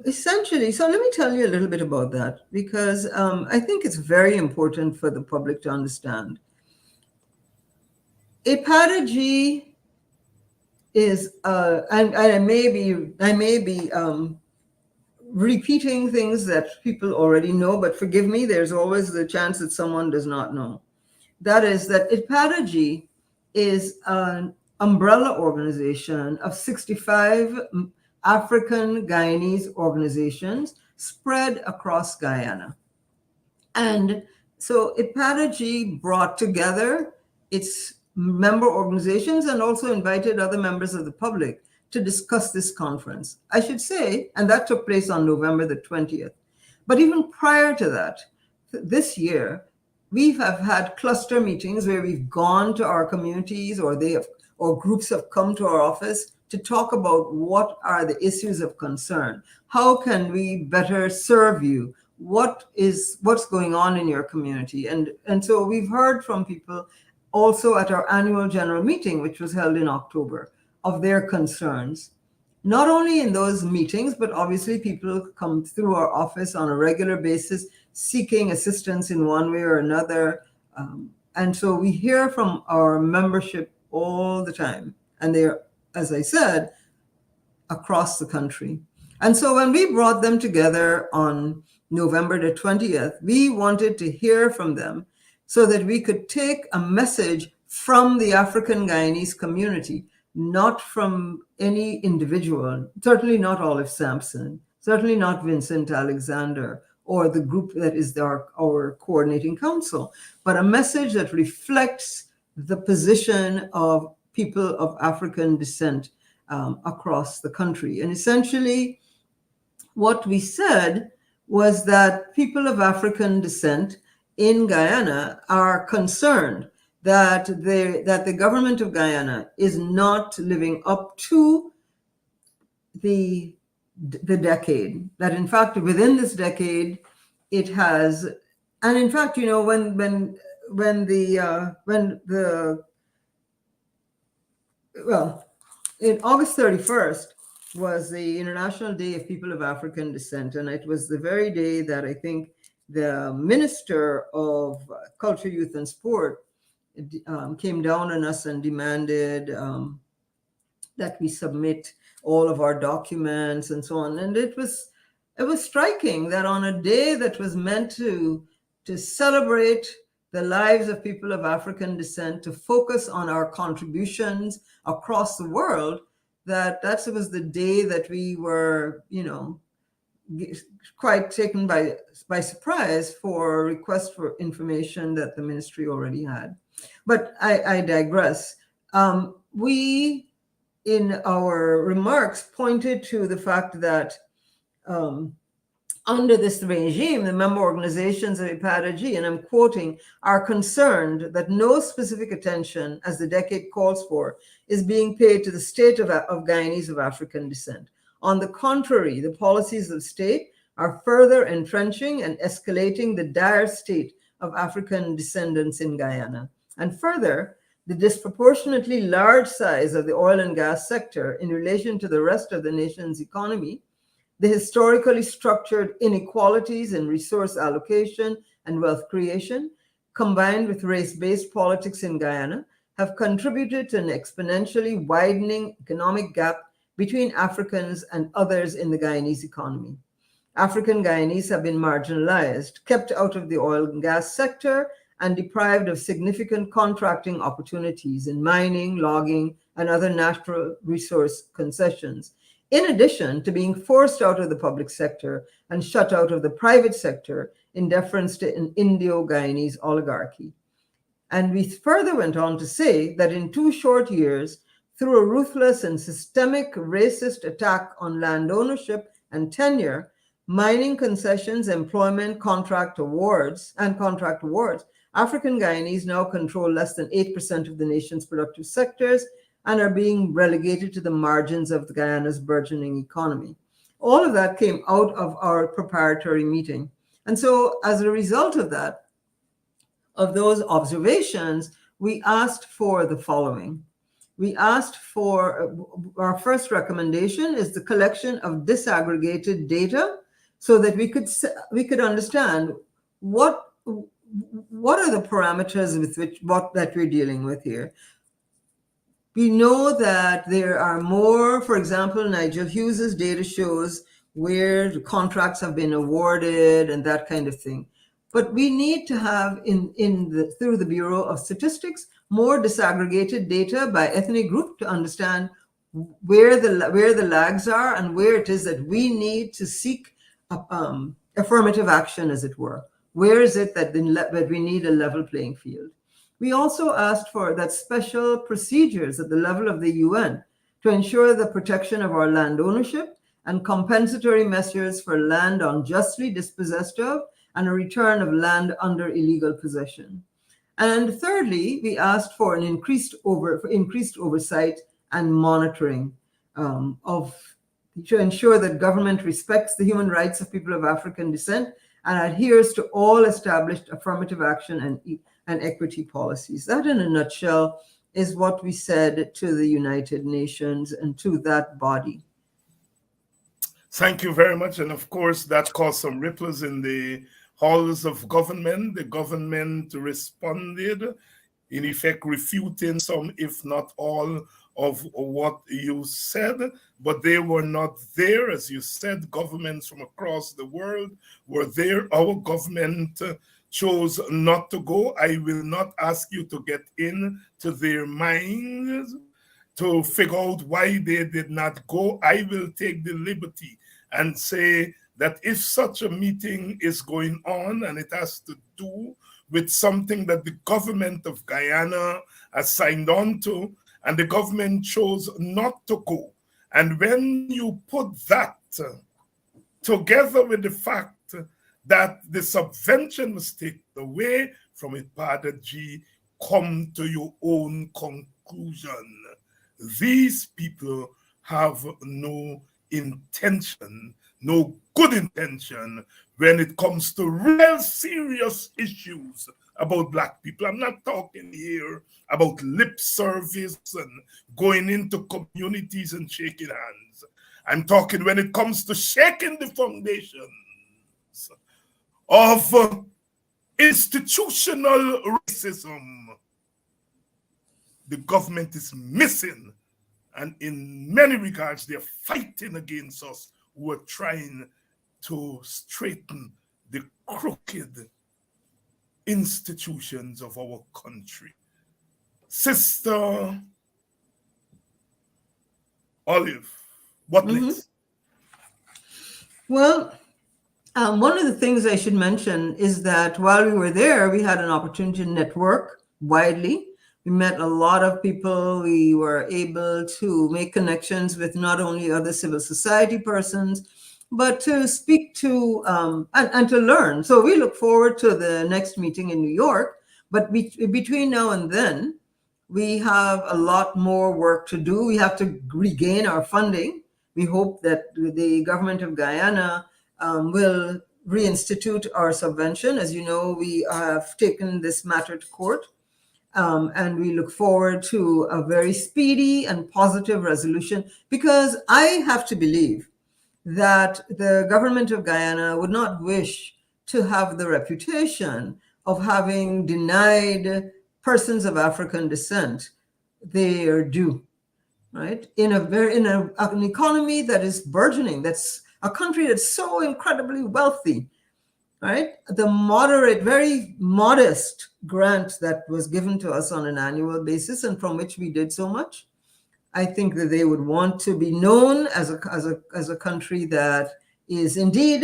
essentially, so let me tell you a little bit about that, because I think it's very important for the public to understand. IDPADA-G is, and I may be repeating things that people already know, but forgive me, there's always the chance that someone does not know. That is that IDPADA-G is an umbrella organization of 65 African Guyanese organizations spread across Guyana. And so IDPADA-G brought together its member organizations and also invited other members of the public to discuss this conference. I should say, and that took place on November the 20th. But even prior to that, this year, we have had cluster meetings where we've gone to our communities, or groups have come to our office to talk about what are the issues of concern. How can we better serve you? What's going on in your community? And so we've heard from people also at our annual general meeting, which was held in October, of their concerns. not only in those meetings, but obviously people come through our office on a regular basis seeking assistance in one way or another. And so we hear from our membership all the time. And they're, as I said, across the country. And so when we brought them together on November the 20th, we wanted to hear from them so that we could take a message from the African Guyanese community, not from any individual, certainly not Olive Sampson, certainly not Vincent Alexander, or the group that is our coordinating council, but a message that reflects the position of people of African descent across the country. And essentially, what we said was that people of African descent in Guyana are concerned that the government of Guyana is not living up to the decade. That in fact, within this decade, it has, and in fact, you know, when in August 31st was the International Day of People of African Descent, and it was the very day that I think the Minister of Culture, Youth, and Sport came down on us and demanded that we submit all of our documents and so on. And it was striking that on a day that was meant to celebrate the lives of people of African descent, to focus on our contributions across the world, that was the day that we were, you know, quite taken by surprise for a request for information that the ministry already had. But I digress. We, in our remarks, pointed to the fact that under this regime, the member organizations of IDPADA-G, and I'm quoting, are concerned that no specific attention, as the decade calls for, is being paid to the state of Guyanese of African descent. On the contrary, the policies of the state are further entrenching and escalating the dire state of African descendants in Guyana. And further, the disproportionately large size of the oil and gas sector in relation to the rest of the nation's economy, the historically structured inequalities in resource allocation and wealth creation, combined with race-based politics in Guyana, have contributed to an exponentially widening economic gap between Africans and others in the Guyanese economy. African Guyanese have been marginalized, kept out of the oil and gas sector, and deprived of significant contracting opportunities in mining, logging, and other natural resource concessions, in addition to being forced out of the public sector and shut out of the private sector in deference to an Indo-Guyanese oligarchy. And we further went on to say that in 2 short years, through a ruthless and systemic racist attack on land ownership and tenure, mining concessions, employment, contract awards, African Guyanese now control less than 8% of the nation's productive sectors and are being relegated to the margins of Guyana's burgeoning economy. All of that came out of our preparatory meeting. And so as a result of that, of those observations, we asked for the following. We asked for, our first recommendation is the collection of disaggregated data so that we could understand what are the parameters with which that we're dealing with here. We know that there are more, for example, Nigel Hughes's data shows where the contracts have been awarded and that kind of thing. But we need to have through the Bureau of Statistics more disaggregated data by ethnic group to understand where the lags are and where it is that we need to seek affirmative action, as it were. Where is it that we need a level playing field? We also asked for that special procedures at the level of the UN to ensure the protection of our land ownership and compensatory measures for land unjustly dispossessed of and a return of land under illegal possession. And thirdly, we asked for an increased oversight and monitoring to ensure that government respects the human rights of people of African descent and adheres to all established affirmative action and equity policies. That, in a nutshell, is what we said to the United Nations and to that body. Thank you very much. And of course, that caused some ripples in the halls of government. The government responded, in effect, refuting some, if not all, of what you said, but they were not there. As you said, governments from across the world were there. Our government chose not to go. I will not ask you to get into their minds to figure out why they did not go. I will take the liberty and say that if such a meeting is going on and it has to do with something that the government of Guyana has signed on to, and the government chose not to go, and when you put that together with the fact that the subvention was taken away from IDPADA-G, come to your own conclusion. These people have no intention, no good intention when it comes to real serious issues about Black people. I'm not talking here about lip service and going into communities and shaking hands. I'm talking when it comes to shaking the foundations of institutional racism. The government is missing, and in many regards, they're fighting against us who are trying to straighten the crooked institutions of our country. Sister Olive, what next? Well, one of the things I should mention is that while we were there, we had an opportunity to network widely. We met a lot of people. We were able to make connections with not only other civil society persons, but to speak to and to learn. So we look forward to the next meeting in New York. But between now and then, we have a lot more work to do. We have to regain our funding. We hope that the government of Guyana will reinstitute our subvention. As you know, we have taken this matter to court. And we look forward to a very speedy and positive resolution, because I have to believe that the government of Guyana would not wish to have the reputation of having denied persons of African descent their due, right? In an economy that is burgeoning, that's a country that's so incredibly wealthy, right? The moderate, very modest grant that was given to us on an annual basis and from which we did so much, I think that they would want to be known as a country that is indeed,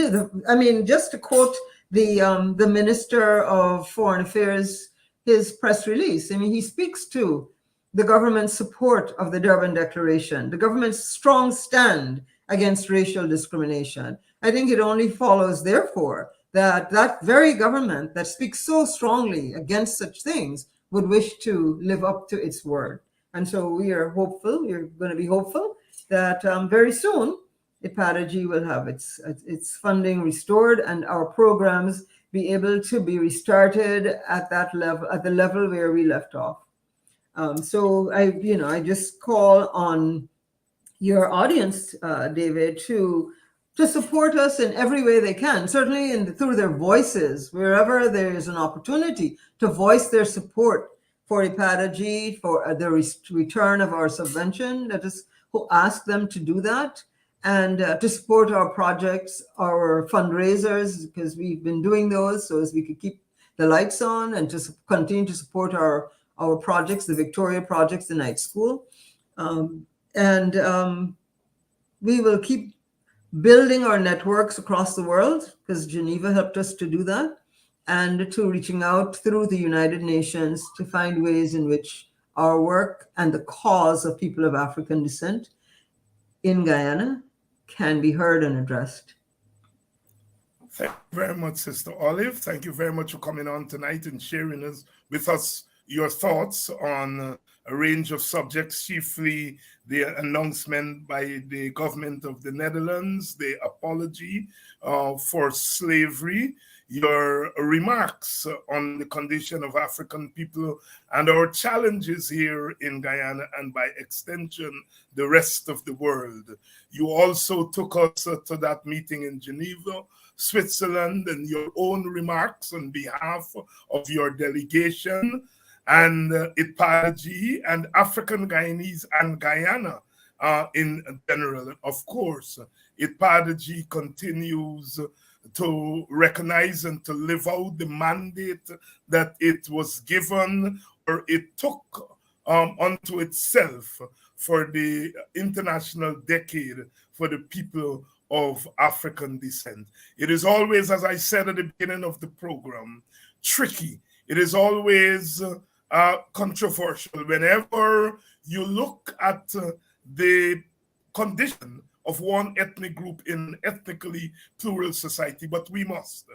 just to quote the Minister of Foreign Affairs, his press release, he speaks to the government's support of the Durban Declaration, the government's strong stand against racial discrimination. I think it only follows, therefore, that very government that speaks so strongly against such things would wish to live up to its word. And so we are hopeful, we're going to be hopeful that very soon IDPADA-G will have its funding restored and our programs be able to be restarted at that level, at the level where we left off. So I just call on your audience, David, to support us in every way they can, certainly through their voices, wherever there is an opportunity to voice their support for IDPADA-G, for the return of our subvention. Let us ask them to do that, and to support our projects, our fundraisers, because we've been doing those so as we could keep the lights on, and to continue to support our projects, the Victoria projects, the night school. We will keep building our networks across the world, because Geneva helped us to do that, and to reaching out through the United Nations to find ways in which our work and the cause of people of African descent in Guyana can be heard and addressed. Thank you very much, Sister Olive. Thank you very much for coming on tonight and sharing with us your thoughts on a range of subjects, chiefly the announcement by the government of the Netherlands, the apology for slavery. your remarks on the condition of African people and our challenges here in Guyana and by extension, the rest of the world. You also took us to that meeting in Geneva, Switzerland, and your own remarks on behalf of your delegation and IDPADA-G and African Guyanese and Guyana in general. Of course, IDPADA-G continues to recognize and to live out the mandate that it was given or it took unto itself for the International Decade for the People of African Descent. It is always, as I said at the beginning of the program, tricky. It is always controversial whenever you look at the condition of one ethnic group in ethnically plural society, but we must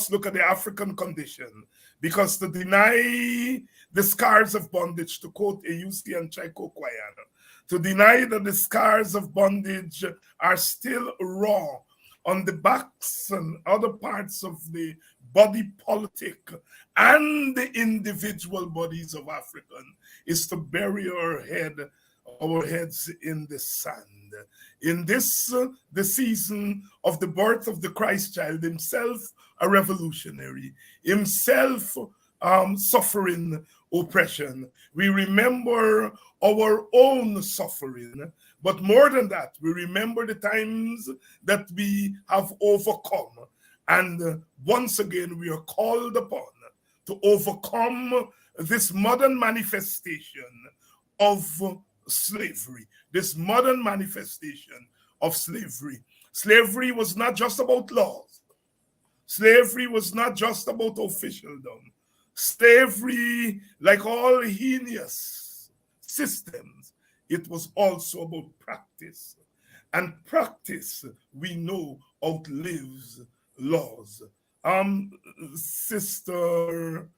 look at the African condition, because to deny the scars of bondage, to quote AUC and Chaiko Guyana, to deny that the scars of bondage are still raw on the backs and other parts of the body politic and the individual bodies of African, is to bury our heads in the sand. In this, the season of the birth of the Christ child, himself a revolutionary, himself suffering oppression, we remember our own suffering, but more than that, we remember the times that we have overcome. And once again, we are called upon to overcome this modern manifestation of slavery, this modern manifestation of slavery. Slavery was not just about laws. Slavery was not just about officialdom. Slavery, like all heinous systems, it was also about practice. And practice, we know, outlives laws. Sister,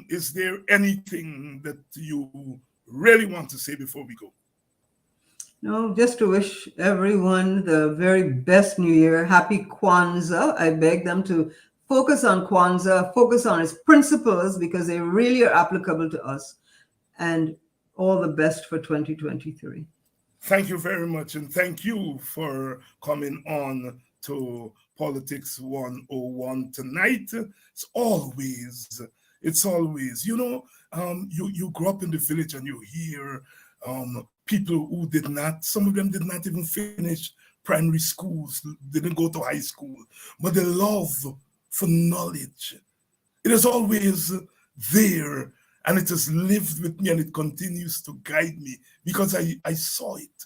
is there anything that you really want to say before we go? No, just to wish everyone the very best New Year. Happy Kwanzaa. I beg them to focus on Kwanzaa, focus on its principles, because they really are applicable to us. And all the best for 2023. Thank you very much. And thank you for coming on to Politics 101 tonight. It's always, you know, you grew up in the village and you hear people who did not, some of them did not even finish primary schools, didn't go to high school, but the love for knowledge, it is always there, and it has lived with me and it continues to guide me because I saw it,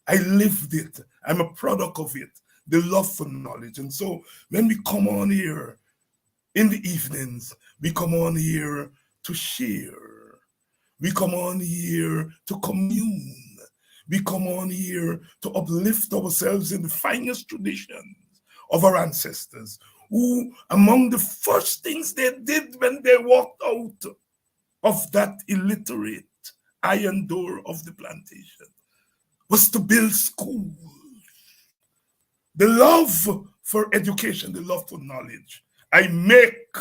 I lived it, I'm a product of it, the love for knowledge. And so when we come on here in the evenings, we come on here to share. We come on here to commune. We come on here to uplift ourselves in the finest traditions of our ancestors, who among the first things they did when they walked out of that illiterate iron door of the plantation was to build schools. The love for education, the love for knowledge. I make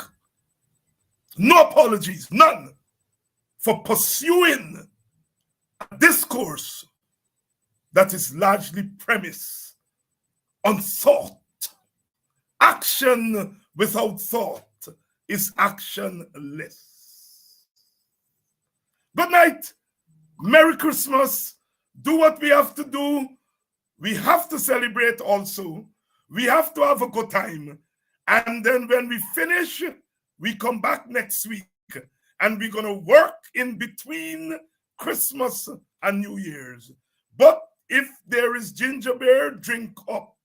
no apologies, none, for pursuing a discourse that is largely premised on thought. Action without thought is actionless. Good night. Merry Christmas. Do what we have to do. We have to celebrate also. We have to have a good time. And then when we finish, we come back next week. And we're going to work in between Christmas and New Year's. But if there is ginger beer, drink up.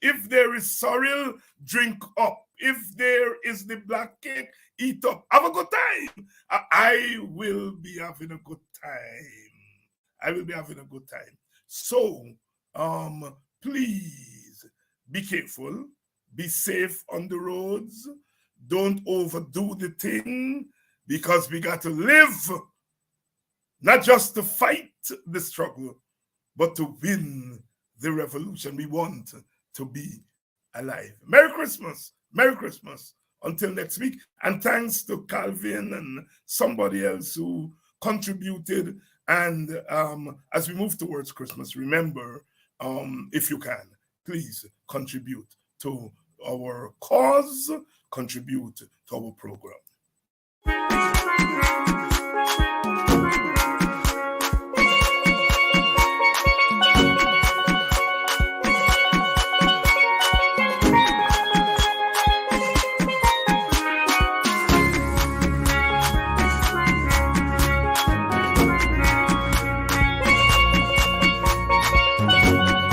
If there is sorrel, drink up. If there is the black cake, eat up. Have a good time. I will be having a good time. I will be having a good time. So, please be careful. Be safe on the roads. Don't overdo the thing, because we got to live, not just to fight the struggle, but to win the revolution. We want to be alive. Merry Christmas. Merry Christmas. Until next week. And thanks to Calvin and somebody else who contributed. And as we move towards Christmas, remember, if you can, please contribute to our cause, contribute to our program.